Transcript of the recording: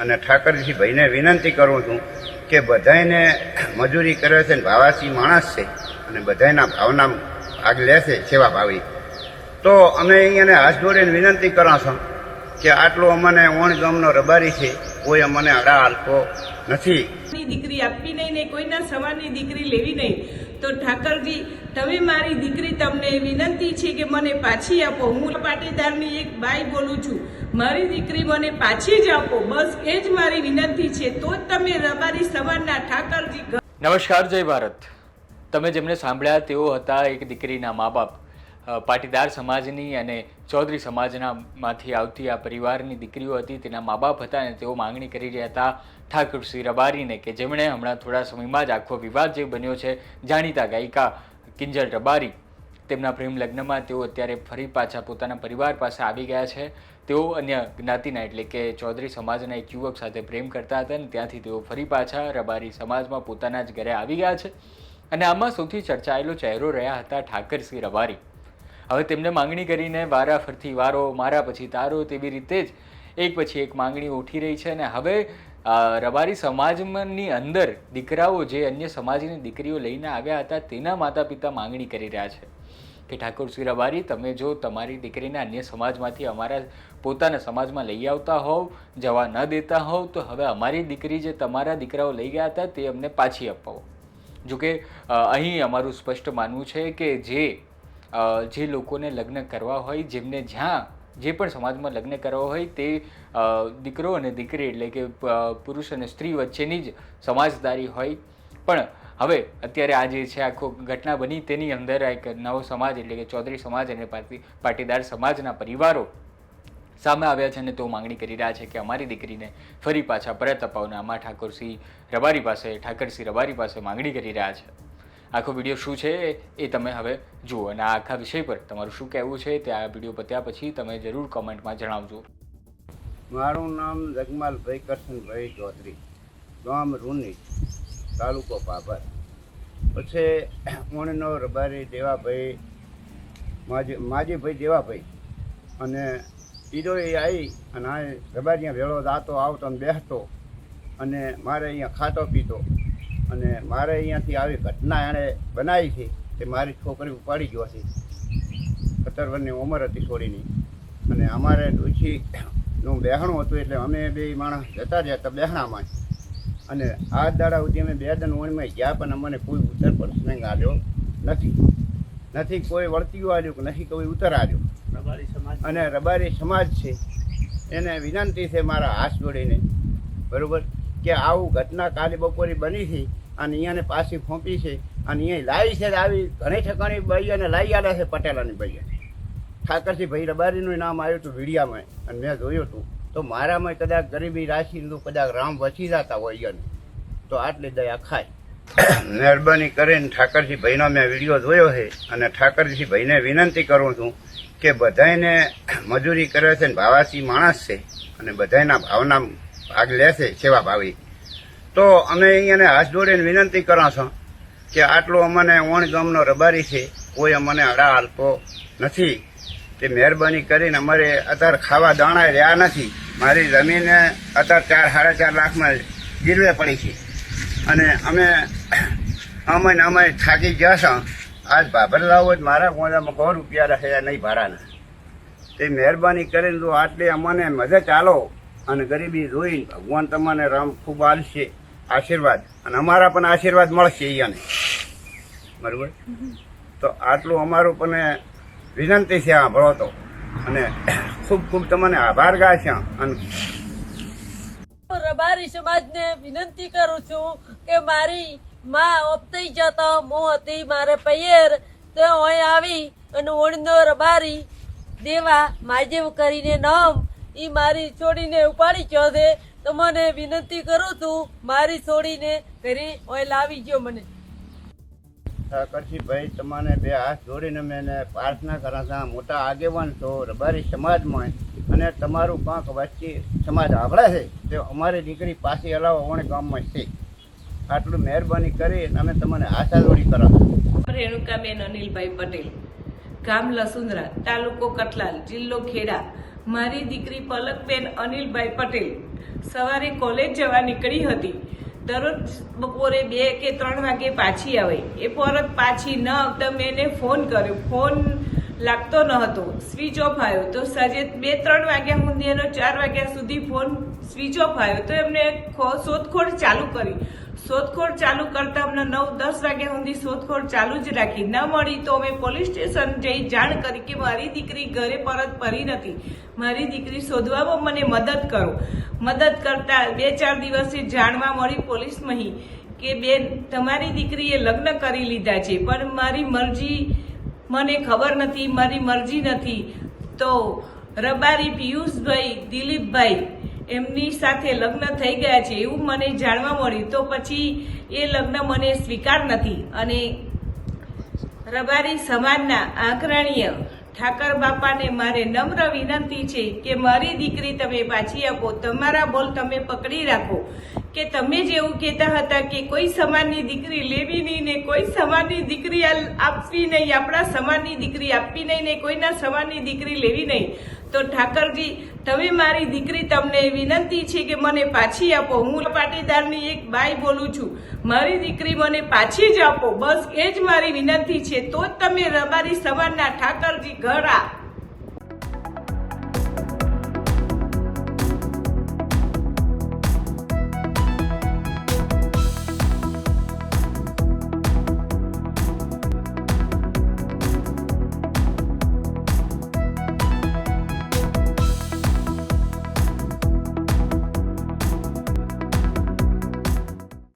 અને ઠાકરજી ભાઈને વિનંતી કરું છું કે બધાને મજૂરી કરે છે ને ભાવાસી માણસ છે અને બધાના ભાવના ભાગ લેશે સેવા ભાવી. તો અમે અહીંયાને હાથ જોડીને વિનંતી કરો છો કે આટલો અમને ઓણ ગામનો રબારી છે, કોઈ અમને અડા હાલતો નથી. દીકરી આપવી નહીં ને કોઈના સવારની દીકરી લેવી નહીં. તો ઠાકરજી, તમે મારી દીકરી, તમને વિનંતી છે કે મને પાછી આપો. હું પાટીદારની એક બાઈ બોલું છું, મારી દીકરી મને પાછી જ આપો. બસ એ જ મારી વિનંતી છે. તો જ તમે રબારી સમાજના ઠાકરજી. નમસ્કાર, જય ભારત. તમે જેમને સાંભળ્યા તેઓ હતા એક દીકરીના મા બાપ. પાટીદાર સમાજની અને ચૌધરી સમાજમાંથી આવતી આ પરિવારની દીકરીઓ હતી, તેના મા બાપ હતા અને તેઓ માંગણી કરી રહ્યા હતા ઠાકુરસિંહ રબારીને, કે જેમણે હમણાં થોડા સમયમાં જ આખો વિવાદ જે બન્યો છે જાણીતા ગાયિકા કિંજલ રબારી, તેમના પ્રેમ લગ્નમાં તેઓ અત્યારે ફરી પાછા પોતાના પરિવાર પાસે આવી ગયા છે. તેઓ અન્ય જ્ઞાતિના એટલે કે ચૌધરી સમાજના એક યુવક સાથે પ્રેમ કરતા હતા અને ત્યાંથી તેઓ ફરી પાછા રબારી સમાજમાં પોતાના જ ઘરે આવી ગયા છે. અને આમાં સૌથી ચર્ચાયેલો ચહેરો રહ્યા હતા ઠાકરસિંહ રબારી. હવે તેમને માંગણી કરીને વારા ફરતી વારો, મારા પછી તારો, તેવી રીતે જ એક પછી એક માંગણી ઉઠી રહી છે. અને હવે રબારી સમાજની અંદર દીકરાઓ જે અન્ય સમાજની દીકરીઓ લઈને આવ્યા હતા તેના માતા પિતા માંગણી કરી રહ્યા છે કે ઠાકુરસિંહ રબારી, તમે જો તમારી દીકરીને અન્ય સમાજમાંથી અમારા પોતાના સમાજમાં લઈ આવતા હોવ, જવા ન દેતા હોવ, તો હવે અમારી દીકરી જે તમારા દીકરાઓ લઈ ગયા હતા તે અમને પાછી અપાવો. જોકે અહીં અમારું સ્પષ્ટ માનવું છે કે જે લોકોને લગ્ન કરવા હોય, જેમને જ્યાં જે પણ સમાજમાં લગ્ન કરવા હોય, તે દીકરો અને દીકરી એટલે કે પુરુષ અને સ્ત્રી વચ્ચેની જ સમાજદારી હોય. પણ હવે અત્યારે આ જે છે આખો ઘટના બની તેની અંદર એક નવો સમાજ એટલે કે ચૌધરી સમાજ અને પાટીદાર સમાજના પરિવારો સામે આવ્યા છે અને તેઓ માંગણી કરી રહ્યા છે કે અમારી દીકરીને ફરી પાછા પરત અપાવને. આમાં ઠાકરસિંહ રબારી પાસે માંગણી કરી રહ્યા છે. આખો વિડીયો શું છે એ તમે હવે જુઓ અને આ આખા વિષય પર તમારું શું કહેવું છે તે આ વિડીયો પત્યા પછી તમે જરૂર કોમેન્ટમાં જણાવજો. મારું નામ જગમાલભાઈ કરશનભાઈ ચૌધરી, ગામ રૂની, તાલુકો પાભર. પછી ઓણનો રબારી દેવાભાઈ, માજીભાઈ દેવાભાઈ, અને ઈદો એ આવી અને આ રબારીયા ભેળો જાતો આવતો અને બેસતો અને મારે અહીંયા ખાતો પીતો. અને મારે અહીંયાથી આવી ઘટના એણે બનાવી છે તે મારી છોકરી ઉપાડી ગયો છે. 17 વર્ષની ઉંમર હતી છોડીની. અને અમારે ડોશીનું બહેણું હતું એટલે અમે બે માણસ જતા રહ્યા બહેણામાં. અને આ દાડા સુધી અમે 2 દિન ઓણમાં ગયા પણ અમને કોઈ ઉત્તર પ્રશ્ન આવ્યો નથી કોઈ વળતીઓ આવ્યું કે નથી કોઈ ઉત્તર આવ્યો. અને રબારી સમાજ છે એને વિનંતી છે મારા હાથ જોડીને, બરાબર, કે આવું ઘટના કાલે બપોરે બની છે અને અહીંયાને પાછી ફોંપી છે અને અહીંયા લાવી છે. આવી ઘણી ઠેકાણી ભાઈઓને લાવી આવ્યા છે પટેલાની ભાઈએ. ઠાકરસિંહ ભાઈ રબારીનું નામ આવ્યું હતું વીડિયામાં અને મેં જોયું હતું. તો મારામાં કદાચ ગરીબી રાશિનું કદાચ રામ વસી જતા હોય એને તો આટલી દયા ખાય. મહેરબાની કરીને ઠાકરસિંહ ભાઈનો મેં વિડીયો જોયો છે અને ઠાકરસિંહ ભાઈને વિનંતી કરું છું કે બધાને મજૂરી કરે છે ને ભાવાસી માણસ છે અને બધાના ભાવના ભાગ લેશે સેવા ભાવી. તો અમે અહીંયાને હાથ જોડીને વિનંતી કરો છો કે આટલો અમને ઓણ ગામનો રબારી છે, કોઈ અમને અડા હાલતો નથી. તે મહેરબાની કરીને અમારે અત્યારે ખાવા દાણા રહ્યા નથી. મારી જમીન અત્યારે 4-4.5 લાખમાં ગીરવે પડી છે અને અમે થાકી ગયા છો. આજ ભાભર લાવો જ મારા ગોંદામાં 100 રૂપિયા રહ્યા નહીં ભાડાના. તે મહેરબાની કરીને જો આટલી અમને મદદ ચાલો અને ગરીબી જોઈને ભગવાન તમને રામ ખૂબ આલશે આશીર્વાદ અને અમારા પણ આશીર્વાદ મળશે અહીંયાને, બરાબર. તો આટલું અમારું પણ વિનંતી છે સાંભળો તો અને ખૂબ ખૂબ તમને આભાર ગાય છે. અને રબારી સમાજને વિનંતી કરું છું કે મારી માં ઓપતી જતા હું હતી મારે પૈયર તો અહીં આવી અને ઓણનો રબારી દેવા માજેવ કરીને નામ ઈ મારી છોડીને ઉપાડી ગયો છે. તો મને વિનંતી કરું છું મારી છોડીને ઘરે ઓય લાવી ગયો. મને ઠાકરસિંહ ભાઈ તમને 2 હાથ જોડીને મેં પ્રાર્થના કરા હતા. મોટા આગેવાન છો રબારી સમાજમાં અને તમારું કાંક વચ્ચે સમાજ આવડે છે તે અમારી દીકરી પાછી હલાવો ઓણે ગામમાં છે. આટલું મહેરબાની કરી અમે તમને આશા જોડી કરો. રેણુકાબેન અનિલભાઈ પટેલ, ગામ લસુંદરા, તાલુકો કઠલાલ, જિલ્લો ખેડા, મારી દીકરી પલકબેન અનિલભાઈ પટેલ સવારે કોલેજ જવા નીકળી હતી. દરરોજ બપોરે 2 કે 3 વાગે પાછી આવે. એ પરત પાછી ન આવતા મેં એને ફોન કર્યો. ફોન લાગતો ન હતો, સ્વિચ ઓફ આવ્યો. તો સાંજે 2-3 વાગ્યા સુધી એનો 4 વાગ્યા સુધી ફોન સ્વિચ ઓફ આવ્યો. તો એમને શોધખોળ ચાલુ કરી. શોધખોળ ચાલુ કરતા અમને 9-10 વાગ્યા સુધી શોધખોળ ચાલુ જ રાખી. ન મળી તો અમે પોલીસ સ્ટેશન જઈ જાણ કરી કે મારી દીકરી ઘરે પરત ફરી નથી, મારી દીકરી શોધવામાં મને મદદ કરો. મદદ કરતા 2-4 દિવસે જાણવા મળી પોલીસમાં કે બેન તમારી દીકરીએ લગ્ન કરી લીધા છે, પણ મારી મરજી મને ખબર નથી, મારી મરજી નથી. તો રબારી પિયુષભાઈ દિલીપભાઈ એમની સાથે લગ્ન થઈ ગયા છે એવું મને જાણવા મળ્યું. તો પછી એ લગ્ન મને સ્વીકાર નથી. અને રબારી સમાજના આગ્રણીય ઠાકર બાપાને મારે નમ્ર વિનંતી છે કે મારી દીકરી તમે પાછી આપો. તમારા બોલ તમે પકડી રાખો કે તમે જેવું કહેતા હતા કે કોઈ સમાજની દીકરી લેવી નહીં ને કોઈ સમાજની દીકરી આપવી નહીં, આપણા સમાજની દીકરી આપવી નહીં ને કોઈના સમાજની દીકરી લેવી નહીં. તો ઠાકરજી તમે મારી દીકરી તમને વિનંતી છે કે મને પાછી આપો. હું પાટીદારની એક બાઈ બોલું છું. મારી દીકરી મને પાછી જ આપો, બસ એ જ મારી વિનંતી છે. તો જ તમે રબારી સમાજના ઠાકરજી ઘર આ